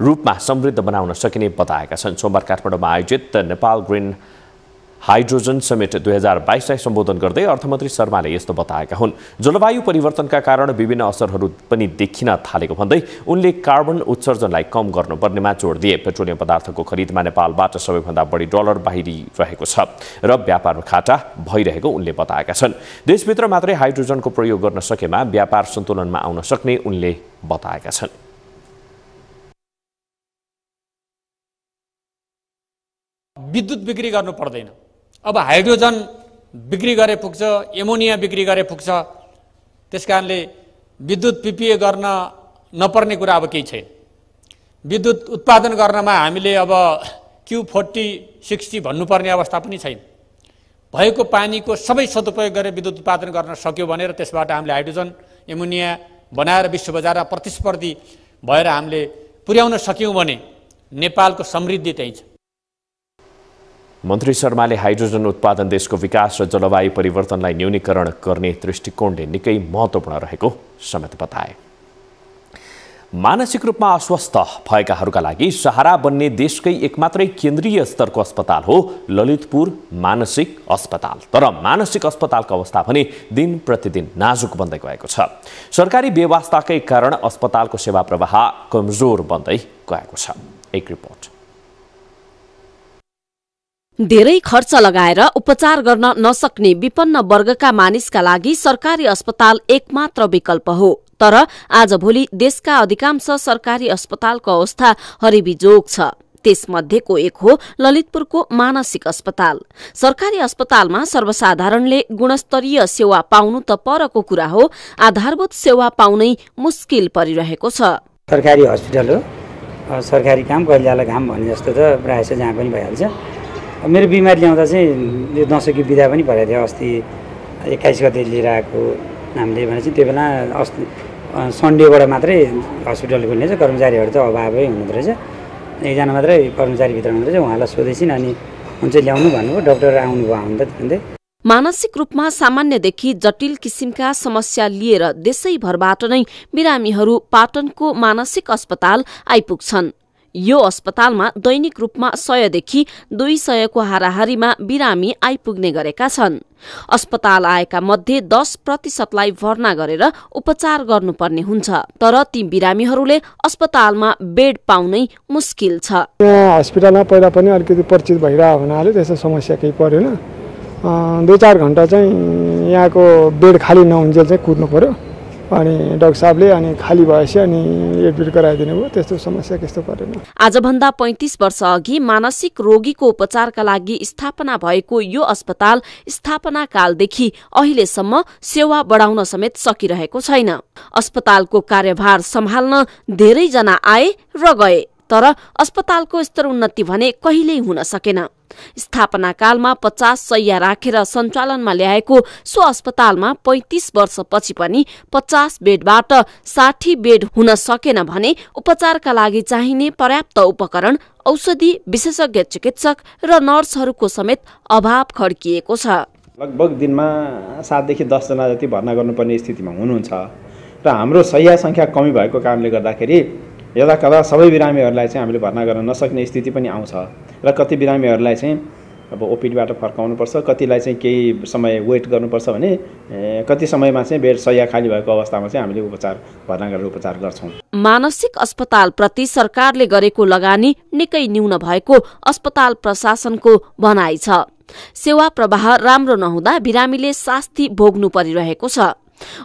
रूपमा समृद्ध बनाउन सकिने बताएका छन्। सोमबार काठमाडौँमा आयोजित नेपाल ग्रिन हाइड्रोजन समिट 2022लाई सम्बोधन गर्दै अर्थमन्त्री शर्माले यस्तो बताएका हुन्। जलवायु परिवर्तनका कारण विभिन्न असरहरू पनि देखिन थालेको भन्दै उनले कार्बन उत्सर्जनलाई कम गर्नुपर्नेमा जोड दिए। पेट्रोलियम पदार्थको खरिदमा नेपालबाट सबैभन्दा बढी डलर बाहिरिरहेको छ र व्यापारमा खाटा भइरहेको उनले बताएका छन्। देशभित्र मात्रै हाइड्रोजनको प्रयोग गर्न सकेमा व्यापार सन्तुलनमा आउन सक्ने उनले बताएका छन्। विद्युत बिक्री गर्नु पर्दैन, अब हाइड्रोजन बिक्री गरे पुग्छ, एमोनिया बिक्री गरे पुग्छ। त्यसकारणले विद्युत पिपिए गर्न नपर्ने कुरा अब केही छैन। विद्युत उत्पादन गर्नमा हामीले अब Q40-60 भन्नुपर्ने अवस्था पनि छैन। भएको पानीको सबै सदुपयोग गरेर विद्युत उत्पादन गर्न सक्यो भनेर त्यसबाट हामीले हाइड्रोजन एमोनिया बनाएर विश्व बजारमा प्रतिस्पर्धी भएर हामीले पुर्याउन सक्यौँ भने नेपालको समृद्धि त्यही छ। मन्त्री शर्माले हाइड्रोजन उत्पादन देशको विकास र जलवायु परिवर्तनलाई न्यूनीकरण गर्ने दृष्टिकोणले निकै महत्त्वपूर्ण रहेको समेत बताए। मानसिक रूपमा अस्वस्थ भएकाहरूका लागि सहारा बन्ने देशकै एकमात्रै केन्द्रीय स्तरको अस्पताल हो ललितपुर मानसिक अस्पताल। तर मानसिक अस्पतालको अवस्था भने दिन प्रतिदिन नाजुक बन्दै गएको छ। सरकारी बेवास्ताकै कारण अस्पतालको सेवा प्रवाह कमजोर बन्दै गएको छ। एक रिपोर्ट। धेरै खर्च लगाएर उपचार गर्न नसक्ने विपन्न वर्गका मानिसका लागि सरकारी अस्पताल एकमात्र विकल्प हो। तर आजभोलि देशका अधिकांश सरकारी अस्पतालको अवस्था हरिबिजोग छ। त्यसमध्येको एक हो ललितपुरको मानसिक अस्पताल। सरकारी अस्पतालमा सर्वसाधारणले गुणस्तरीय सेवा पाउनु त परको कुरा हो, आधारभूत सेवा पाउनै मुस्किल परिरहेको छ। सरकारी हस्पिटल हो, सरकारी काम कहिलेला काम भने जस्तो त प्रायः जहाँ पनि भइहाल्छ। मेरो बिमारी ल्याउँदा चाहिँ यो दसैँको बिदा पनि भएका थियो। अस्ति 21 गते लिएर आएको नामले भने चाहिँ त्यो बेला अस्ति सन्डेबाट मात्रै हस्पिटल खुल्ने छ। कर्मचारीहरू त अभावै हुनुहुँदो रहेछ, एकजना मात्रै कर्मचारी भित्र हुनुहुँदो रहेछ। उहाँलाई सोधेछिन् अनि हुन्छ ल्याउनु भन्नुभयो। डक्टर आउनुभयो हुन त। मानसिक रूपमा सामान्यदेखि जटिल किसिमका समस्या लिएर देशैभरबाट नै बिरामीहरू पाटनको मानसिक अस्पताल आइपुग्छन्। यो अस्पतालमा दैनिक रूपमा 100 देखि 200 को हाराहारीमा बिरामी आइपुग्ने गरेका छन्। अस्पताल आएका मध्ये 10% भर्ना गरेर उपचार गर्नुपर्ने हुन्छ। तर ती बिरामीहरूले अस्पतालमा बेड पाउनै मुस्किल छ। अस्पतालमा पहिला पनि अलिकति परिचित भइरहेको हुनाले त्यस्तो समस्या केही परेन। 2-4 घण्टा चाहिँ यहाँको बेड खाली नहुन्जेल चाहिँ कुद्नु पर्यो। अनि डाक्टर साहबले अनि खाली भएपछि अनि एडमिट गराइदिनु भयो। त्यस्तो समस्या त्यस्तो परेन। आजभन्दा 35 वर्ष अघि मानसिक रोगीको उपचारका लागि स्थापना भएको यो अस्पताल स्थापना कालदेखि अहिलेसम्म सेवा बढाउन समेत सकिरहेको छैन। अस्पतालको कार्यभार सम्हाल्न धेरैजना आए र गए, तर अस्पतालको स्तर उन्नति भने कहिल्यै हुन सकेन। स्थापना कालमा 50 शैय्या राखेर सञ्चालनमा ल्याएको सो अस्पतालमा 35 वर्षपछि पनि 50 बेडबाट 60 बेड हुन सकेन भने उपचारका लागि चाहिने पर्याप्त उपकरण, औषधि, विशेषज्ञ चिकित्सक र नर्सहरूको समेत अभाव खड्किएको छ। लगभग दिनमा 7 देखि 10 जना जति भर्ना गर्नुपर्ने स्थितिमा हुनुहुन्छ र हाम्रो शय्या सङ्ख्या कमी भएको कारणले गर्दाखेरि यदाकदा सबै बिरामीहरूलाई चाहिँ हामीले भर्ना गर्न नसक्ने स्थिति पनि आउँछ र कति बिरामीहरूलाई चाहिँ अब ओपिडीबाट फर्काउनुपर्छ, कतिलाई चाहिँ केही समय वेट गर्नुपर्छ भने कति समयमा चाहिँ बेड शय्या खाली भएको अवस्थामा चाहिँ हामीले भर्ना गरेर उपचार गर्छौँ। मानसिक अस्पतालप्रति सरकारले गरेको लगानी निकै न्यून भएको अस्पताल प्रशासनको भनाइ छ। सेवा प्रवाह राम्रो नहुँदा बिरामीले शास्ति भोग्नु परिरहेको छ।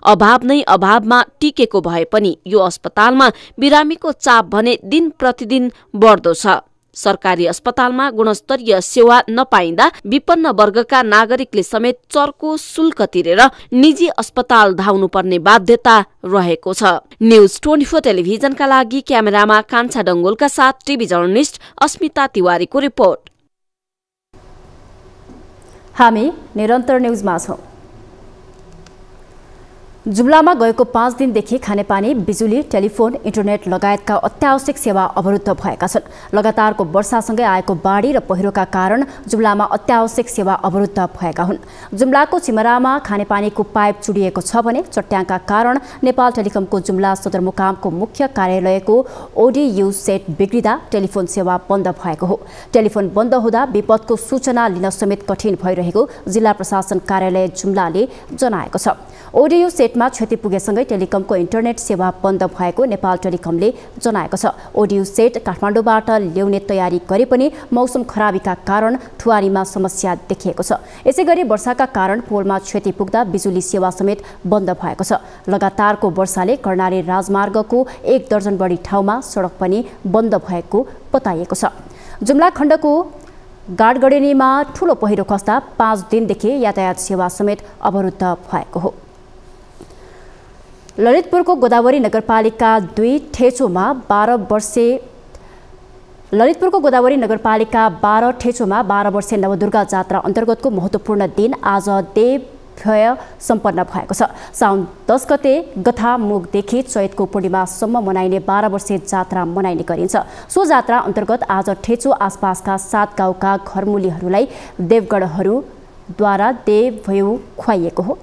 अभाव नै अभावमा टिकेको भए पनि यो अस्पतालमा बिरामीको चाप भने दिन प्रतिदिन बढ्दो छ। सरकारी अस्पतालमा गुणस्तरीय सेवा नपाइँदा विपन्न वर्गका नागरिकले समेत चर्को शुल्क तिरेर निजी अस्पताल धाउनु पर्ने बाध्यता रहेको छ। न्यूज 24 टेलिभिजनका लागि क्यामेरामा कान्छा डंगोलका साथ टिभी जर्नलिस्ट अस्मिता तिवारीको रिपोर्ट। हामी निरन्तर न्यूजमा छौं। जुम्लामा गएको 5 दिनदेखि खानेपानी, बिजुली, टेलिफोन, इन्टरनेट लगायतका अत्यावश्यक सेवा अवरुद्ध भएका छन्। लगातारको वर्षासँगै आएको बाढी र पहिरोका कारण जुम्लामा अत्यावश्यक सेवा अवरुद्ध भएका हुन्। जुम्लाको चिमरामा खानेपानीको पाइप चुडिएको छ भने चट्याङका कारण नेपाल टेलिकमको जुम्ला सदरमुकामको मुख्य कार्यालयको ओडीयू सेट बिग्रिँदा टेलिफोन सेवा बन्द भएको हो। टेलिफोन बन्द हुँदा विपदको सूचना लिन समेत कठिन भइरहेको जिल्ला प्रशासन कार्यालय जुम्लाले जनाएको छ। ओडीयू सेटमा क्षति पुगेसँगै टेलिकमको इन्टरनेट सेवा बन्द भएको नेपाल टेलिकमले जनाएको छ। ओडीयू सेट काठमाडौँबाट ल्याउने तयारी गरे पनि मौसम खराबीका कारण ठुवारीमा समस्या देखिएको छ। यसैगरी वर्षाका कारण पोलमा क्षति पुग्दा बिजुली सेवा समेत बन्द भएको छ। लगातारको वर्षाले कर्णाली राजमार्गको 1 दर्जन बढी ठाउँमा सडक पनि बन्द भएको बताइएको छ। जुम्ला खण्डको गाडगडेनीमा ठूलो पहिरो खस्दा 5 दिनदेखि यातायात सेवा समेत अवरुद्ध भएको हो। ललितपुरको गोदावरी नगरपालिका 2 ठेचोमा 12 वर्षे नवदुर्गा जात्रा अन्तर्गतको महत्त्वपूर्ण दिन आज देवभय सम्पन्न भएको छ। साउन 10 गते गथामुखदेखि चैतको पूर्णिमासम्म मनाइने 12 वर्षे जात्रा मनाइने गरिन्छ। सो जात्रा अन्तर्गत आज ठेचो आसपासका 7 गाउँका घरमूलीहरूलाई देवगणहरूद्वारा देवभय खुवाइएको हो।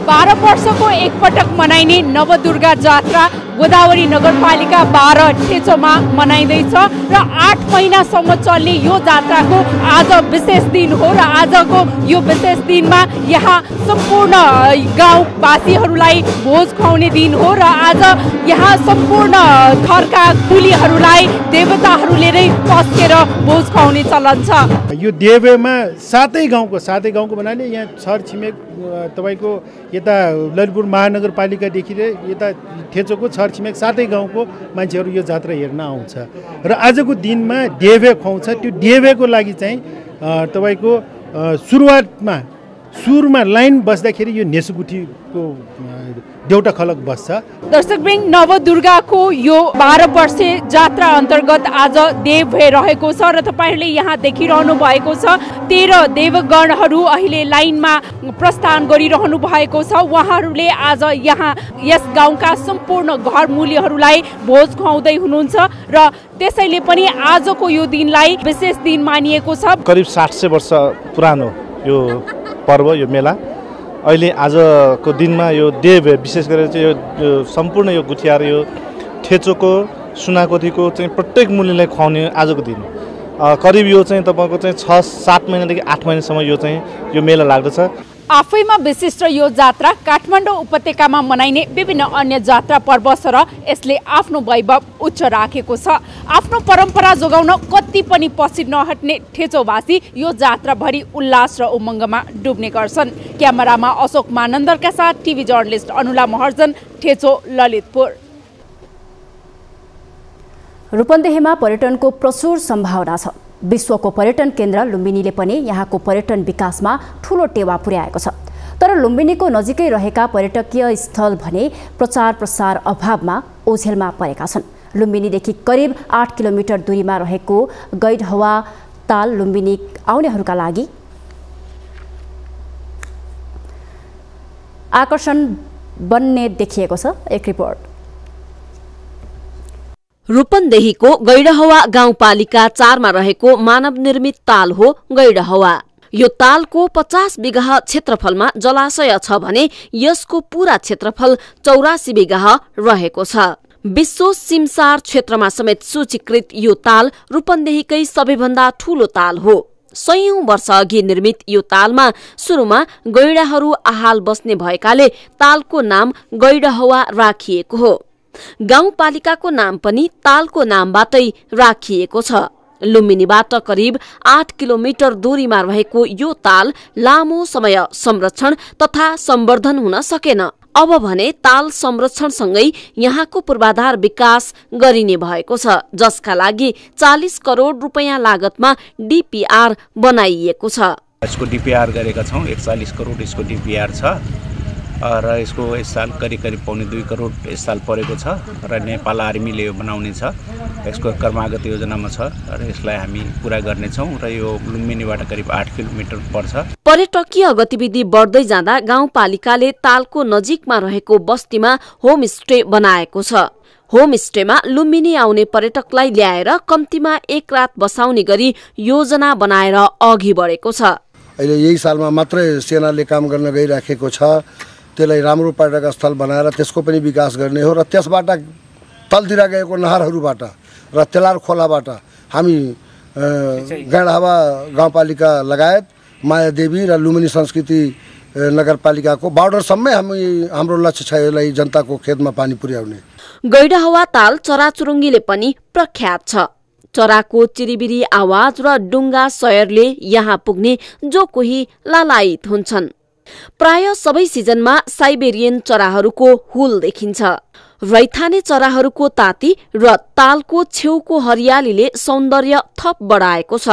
12 वर्षको एकपटक मनाइने नवदुर्गा जात्रा गोदावरी नगरपालिका 12 ठेचोमा मनाइँदैछ र 8 महिनासम्म चल्ने यो जात्राको आज विशेष दिन हो र आजको यो विशेष दिनमा यहाँ सम्पूर्ण गाउँवासीहरूलाई भोज खुवाउने दिन हो र आज यहाँ सम्पूर्ण थरका कुलीहरूलाई देवताहरूले नै पस्केर भोज खुवाउने चलन छ। यो देवमा सातै गाउँको भन्नाले यहाँ छरछिमेक तपाईको यता ललितपुर महानगरपालिकादेखि यता ठेचोको छरछिमेक सातै गाउँको मान्छेहरू यो जात्रा हेर्न आउँछ र आजको दिनमा देवे खुवाउँछ। त्यो देवेको लागि चाहिँ तपाईको सुरुमा लाइन बस्दाखेरि यो नेसुगुठीको देउटा खलक बस्छ। दर्शकवृन्द, नवदुर्गाको यो 12 वर्षे जात्रा अन्तर्गत आज देवभय रहेको छ र तपाईहरूले यहाँ देखिरहनु भएको छ 13 देवगणहरू अहिले लाइनमा प्रस्थान गरिरहनु भएको छ। उहाँहरूले आज यहाँ यस गाउँका सम्पूर्ण घरमूलीहरूलाई भोज खुवाउँदै हुनुहुन्छ र त्यसैले पनि आजको यो दिनलाई विशेष दिन मानिएको छ। करिब 700 वर्ष पुरानो यो पर्व, यो मेला अहिले आजको दिनमा यो देव विशेष गरेर चाहिँ यो सम्पूर्ण यो गुठिया र यो ठेचोको सुनाकोथीको चाहिँ प्रत्येक मूल्यलाई खुवाउने आजको दिन करिब यो चाहिँ तपाईँको चाहिँ 6-7 महिनादेखि 8 महिनासम्म यो चाहिँ यो मेला लाग्दछ। आफैमा विशिष्ट यो जात्रा काठमाडौँ उपत्यकामा मनाइने विभिन्न अन्य जात्रा पर्व र यसले आफ्नो वैभव उच्च राखेको छ। आफ्नो परम्परा जोगाउन कति पनि पछि नहट्ने ठेचोवासी यो जात्राभरि उल्लास र उमङ्गमा डुब्ने गर्छन्। क्यामेरामा अशोक मानन्दरका साथ टिभी जर्नलिस्ट अनुला महर्जन, ठेचो, ललितपुर। रूपन्देहीमा पर्यटनको प्रचुर सम्भावना छ। विश्वको पर्यटन केन्द्र लुम्बिनीले पनि यहाँको पर्यटन विकासमा ठूलो टेवा पुर्याएको छ। तर लुम्बिनीको नजिकै रहेका पर्यटकीय स्थल भने प्रचार प्रसार अभावमा ओझेलमा परेका छन्। लुम्बिनीदेखि करिब 8 किलोमिटर दूरीमा रहेको गैडहवा ताल लुम्बिनी आउनेहरूका लागि आकर्षण बन्ने देखिएको छ। एक रिपोर्ट। रूपन्देहीको गैडहवा गाउँपालिका 4 मा रहेको मानव निर्मित ताल हो गैडहवा। यो तालको 50 बिघा क्षेत्रफलमा जलाशय छ भने यसको पूरा क्षेत्रफल 84 बिघा रहेको छ। विश्व सिमसार क्षेत्रमा समेत सूचीकृत यो ताल रूपन्देहीकै सबैभन्दा ठूलो ताल हो। 100औं वर्ष अघि निर्मित यो तालमा सुरुमा गैडाहरू आहाल बस्ने भएकाले तालको नाम गैडहवा राखिएको हो। गाउँपालिकाको नाम पनि तालको नामबाटै राखिएको छ। लुम्बिनीबाट करिब 8 किलोमिटर दूरीमा रहेको यो ताल लामो समय संरक्षण तथा सम्वर्धन हुन सकेन। अब भने ताल संरक्षणसँगै यहाँको पूर्वाधार विकास गरिने भएको छ, जसका लागि 40 करोड रुपैयाँ लागतमा डीपीआर बनाइएको छ। यसको डीपीआर गरेका छौं। 41 करोड यसको डीपीआर छ र यसको यस साल करिब 1.25 करोड यस साल परेको छ र नेपाल आर्मीले यो बनाउने छ। यसको कर्मागत योजनामा छ र यसलाई हामी पूरा गर्ने छौं र यो लुम्बिनीबाट करिब 8 किलोमिटर पर्छ। पर्यटकीय गतिविधि बढ्दै जाँदा गाउँपालिकाले तालको नजिकमा रहेको बस्तीमा होमस्टे बनाएको छ। होमस्टेमा लुम्बिनी आउने पर्यटकलाई ल्याएर कम्तीमा 1 रात बसाउने गरी योजना बनाएर अघि बढेको छ। अहिले यही सालमा मात्रै सेनाले काम गर्न गइराखेको छ। त्यसलाई राम्रो पर्यटक स्थल बनाएर त्यसको पनि विकास गर्ने हो र त्यसबाट तलतिर गएको नहरहरूबाट र तेलार खोलाबाट हामी गैडहवा गाउँपालिका लगायत मायादेवी र लुम्बिनी संस्कृति नगरपालिकाको बर्डरसम्मै हाम्रो लक्ष्य छ यसलाई जनताको खेतमा पानी पुर्याउने। गैडहवा ताल चराचुरुङ्गीले पनि प्रख्यात छ। चराको चिरिबिरी आवाज र डुङ्गा सयरले यहाँ पुग्ने जो कोही लालायित हुन्छन्। प्राय सबै सिजनमा साइबेरियन चराहरूको हुल देखिन्छ। रैथाने चराहरूको ताती र तालको छेउको हरियालीले सौन्दर्य थप बढाएको छ।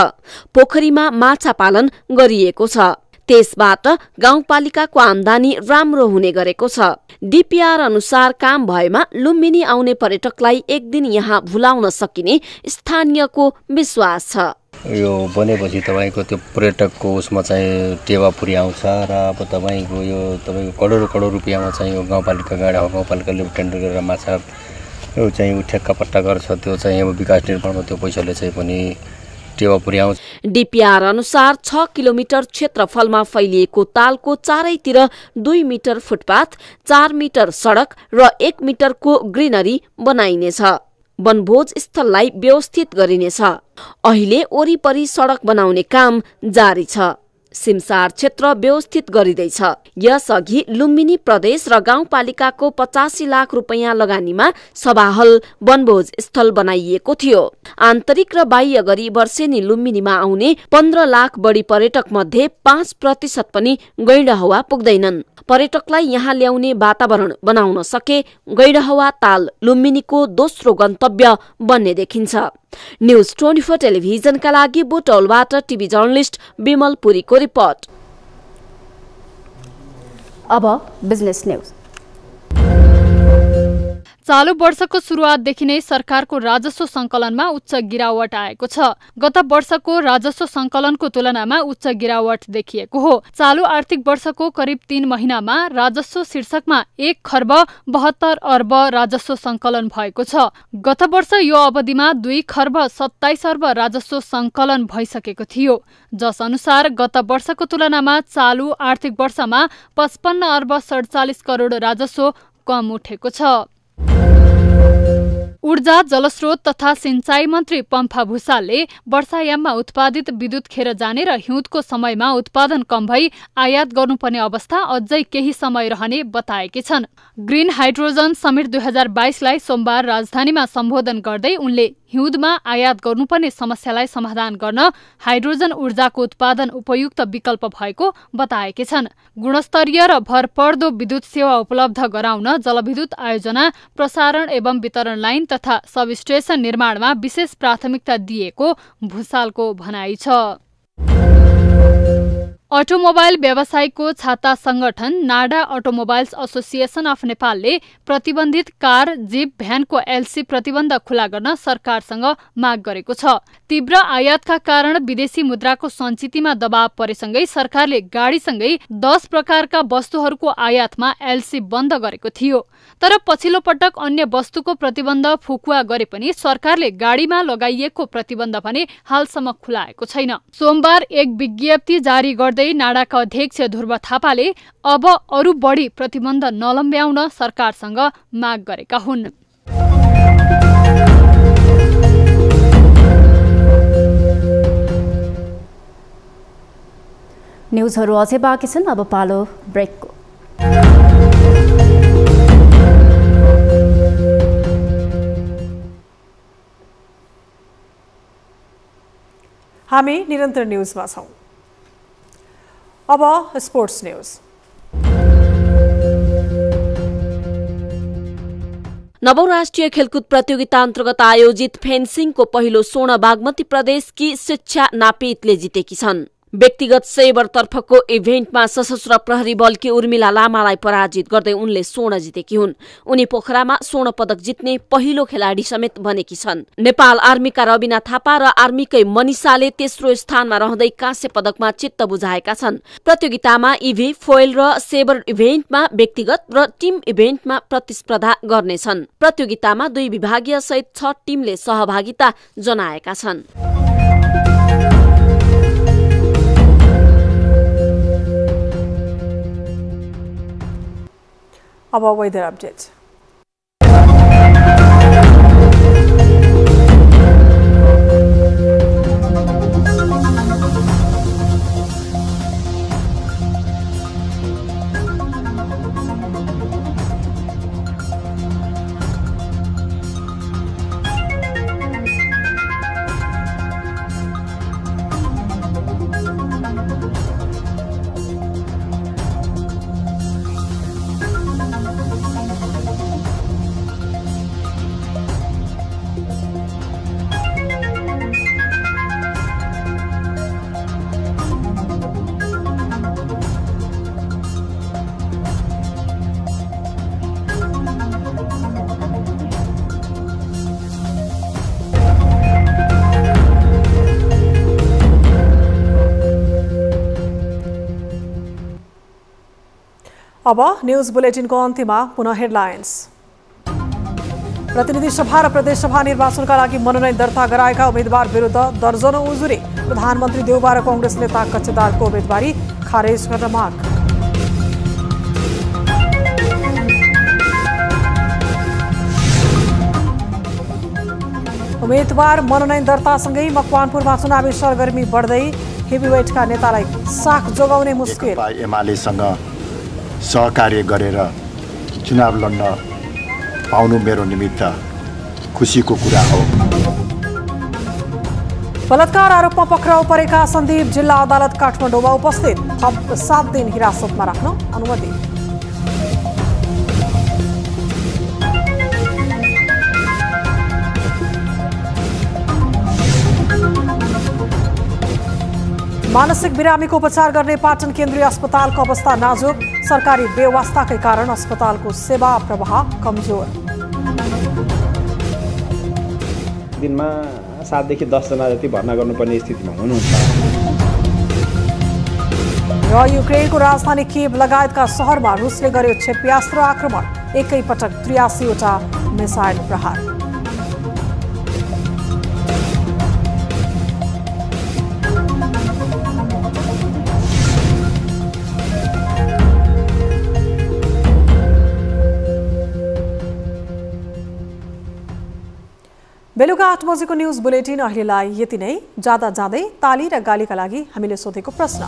पोखरीमा माछा पालन गरिएको छ। त्यसबाट गाउँपालिकाको आमदानी राम्रो हुने गरेको छ। डीपीआर अनुसार काम भएमा लुम्बिनी आउने पर्यटकलाई एक दिन यहाँ भुलाउन सकिने स्थानीयको विश्वास छ। यो बनेपछि तपाईको त्यो पर्यटकको उसमा चाहिँ टेवा पुर्याउँछ र अब तपाईको यो करोड रुपैयाँमा चाहिँ यो गाउँपालिका गैडहवा गाउँपालिकाले टेन्डर गरेर माछा यो चाहिँ ठेक्कापट्टा गर्छ। त्यो चाहिँ अब विकास निर्माणमा त्यो पैसाले चाहिँ पनि टेवा पुर्याउँछ। डीपीआर अनुसार 6 किलोमिटर क्षेत्रफलमा फैलिएको तालको चारैतिर 2 मिटर फुटपाथ, 4 मिटर सडक र 1 मिटरको ग्रिनरी बनाइनेछ। वनभोज स्थललाई व्यवस्थित गरिनेछ। अहिले वरिपरि सडक बनाउने काम जारी छ। सिमसार क्षेत्र व्यवस्थित गरिँदैछ। यसअघि लुम्बिनी प्रदेश र गाउँपालिकाको 85 लाख रुपैयाँ लगानीमा सभाहल वनभोज स्थल बनाइएको थियो। आन्तरिक र बाह्य गरी वर्षेनी लुम्बिनीमा आउने 15 लाख बढी पर्यटक मध्ये 5% पनि गैडहवा पुग्दैनन्। पर्यटकलाई यहाँ ल्याउने वातावरण बनाउन सके गैडहवा ताल लुम्बिनीको दोस्रो गन्तव्य बन्ने देखिन्छ। न्यूज 24 टेलिभिजनका लागि बुटौलबाट टिभी जर्नलिस्ट विमल पुरीको रिपोर्ट। अब बिजनेस न्यूज। चालू वर्षको सुरुवातदेखि नै सरकारको राजस्व संकलनमा उच्च गिरावट आएको छ। गत वर्षको राजस्व संकलनको तुलनामा उच्च गिरावट देखिएको हो। चालू आर्थिक वर्षको करिब 3 महिनामा राजस्व शीर्षकमा 1 खर्ब 72 अर्ब राजस्व संकलन भएको छ। गत वर्ष यो अवधिमा 2 खर्ब 27 अर्ब राजस्व संकलन भइसकेको थियो, जस अनुसार गत वर्षको तुलनामा चालू आर्थिक वर्षमा 55 अर्ब 47 करोड राजस्व कम उठेको छ। ऊर्जा, जलस्रोत तथा सिंचाई मन्त्री पम्फा भूषालले वर्षायाममा उत्पादित विद्युत खेर जाने र हिउँदको समयमा उत्पादन कम भई आयात गर्नुपर्ने अवस्था अझै केही समय रहने बताएकी छन्। ग्रीन हाइड्रोजन समिट 2022लाई सोमबार राजधानीमा सम्बोधन गर्दै उनले हिउँदमा आयात गर्नुपर्ने समस्यालाई समाधान गर्न हाइड्रोजन ऊर्जाको उत्पादन उपयुक्त विकल्प भएको बताएकी छन्। गुणस्तरीय र भरपर्दो विद्युत सेवा उपलब्ध गराउन जलविद्युत आयोजना, प्रसारण एवं वितरण लाइन तथा सबस्टेशन निर्माणमा विशेष प्राथमिकता दिएको भूषालको भनाइ छ। अटोमोबाइल व्यवसायको छाता संगठन नाडा अटोमोबाइल्स एसोसिएसन अफ नेपालले प्रतिबन्धित कार, जीप, भ्यानको एलसी प्रतिबन्ध खुला गर्न सरकारसँग माग गरेको छ। तीव्र आयातका कारण विदेशी मुद्राको सञ्चितमा दबाव परेसँगै सरकारले गाडीसँगै 10 प्रकारका वस्तुहरूको आयातमा एलसी बन्द गरेको थियो। तर पछिल्लो पटक अन्य वस्तुको प्रतिबन्ध फुकुवा गरे पनि सरकारले गाडीमा लगाइएको प्रतिबन्ध भने हालसम्म खुलाएको छैन। सोमबार एक विज्ञप्ति जारी गर्दै नाडाका अध्यक्ष ध्रुव थापाले अब अरू बढी प्रतिबन्ध नलम्ब्याउन सरकारसँग माग गरेका हुन्। न्युजहरू अझै बाँकी छन्, अब पालो ब्रेकको। हामी निरन्तर न्युजमा छौं। अब स्पोर्ट्स न्युज। नवौं राष्ट्रिय खेलकुद प्रतियोगिता अन्तर्गत आयोजित फेन्सिङको पहिलो स्वर्ण बागमती प्रदेशकी शिक्षा नापितले जितेकी छन्। व्यक्तिगत सेबरतर्फको इभेन्टमा सशस्त्र प्रहरी बलकी उर्मिला लामालाई पराजित गर्दै उनले स्वर्ण जितेकी हुन्। उनी पोखरामा स्वर्ण पदक जित्ने पहिलो खेलाडी समेत बनेकी छन्। नेपाल आर्मीका रविना थापा र आर्मीकै मनिषाले तेस्रो स्थानमा रहँदै काँस्य पदकमा चित्त बुझाएका छन्। प्रतियोगितामा इभी, फोइल र सेबर इभेन्टमा व्यक्तिगत र टिम इभेन्टमा प्रतिस्पर्धा गर्नेछन्। प्रतियोगितामा 2 विभागीय सहित 6 टिमले सहभागिता जनाएका छन्। अब वेदर अपडेट। अब न्यूज बुलेटिनको अन्त्यमा पुनः हेडलाइन्स। प्रतिनिधि सभा र प्रदेश सभा निर्वाचनका लागि मनोनयन दर्ता गराएका उम्मेदवार विरुद्ध दर्जनौं उजुरी। प्रधानमन्त्री देउबा र कांग्रेस नेता कच्चेदारको उम्मेदवारी खारेज गर्न माग। उम्मेदवार मनोनयन दर्तासँगै मकवानपुरमा चुनावी सरगर्मी बढ्दै हेभीवेटका नेतालाई साख जोगाउने मुस्किल। एमालेसँग सहकार्य गरेर चुनाव लड्न पाउनु मेरो निमित्त खुसीको कुरा हो। बलात्कार आरोपमा पक्राउ परेका सन्दीप जिल्ला अदालत काठमाडौँमा उपस्थित। थप 7 दिन हिरासतमा राख्न अनुमति। मानसिक बिरामीको उपचार गर्ने पाटन केन्द्रीय अस्पतालको अवस्था नाजुक। सरकारी बेवास्ताकै कारण अस्पतालको सेवा प्रवाह कमजोर। दिनमा 7 देखि 10 जना जति भर्ना गर्नुपर्ने स्थितिमा हुनुहुन्छ। र युक्रेनको राजधानी किएभ लगायतका सहरमा रुसले गर्यो क्षेप्यास्त्र आक्रमण। एकै पटक 83 वटा मिसाइल प्रहार। बेलुका 8 बजेको न्युज बुलेटिन अहिलेलाई यति नै। जाँदा जाँदै ताली र गालीका लागि हामीले सोधेको प्रश्न।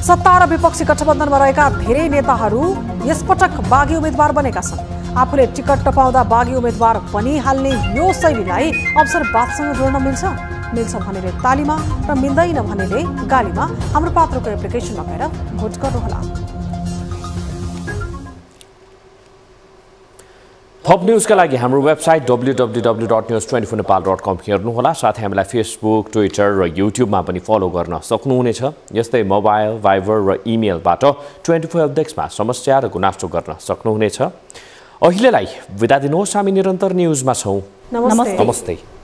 सत्ता र विपक्षी गठबन्धनमा रहेका धेरै नेताहरू यसपटक बागी उम्मेदवार बनेका छन्। आफूले टिकट नपाउँदा बागी उम्मेदवार बनिहाल्ने यो शैलीलाई अवसरवादसँग जोड्न मिल्छ भनेले तालीमा र मिल्दैन भनेले गालीमा हाम्रो पात्रको एप्लिकेसनमा गएर भोट गर्नुहोला। थप न्युजका लागि हाम्रो वेबसाइट www.news24nepal.com हेर्नुहोला। साथै हामीलाई फेसबुक, ट्विटर र युट्युबमा पनि फलो गर्न सक्नुहुनेछ। यस्तै मोबाइल, भाइबर र इमेलबाट 24 हेल्प डेस्कमा समस्या र गुनासो गर्न सक्नुहुनेछ। अहिलेलाई बिदा दिनुहोस्। हामी निरन्तर न्युजमा छौँ। नमस्ते। नमस्ते।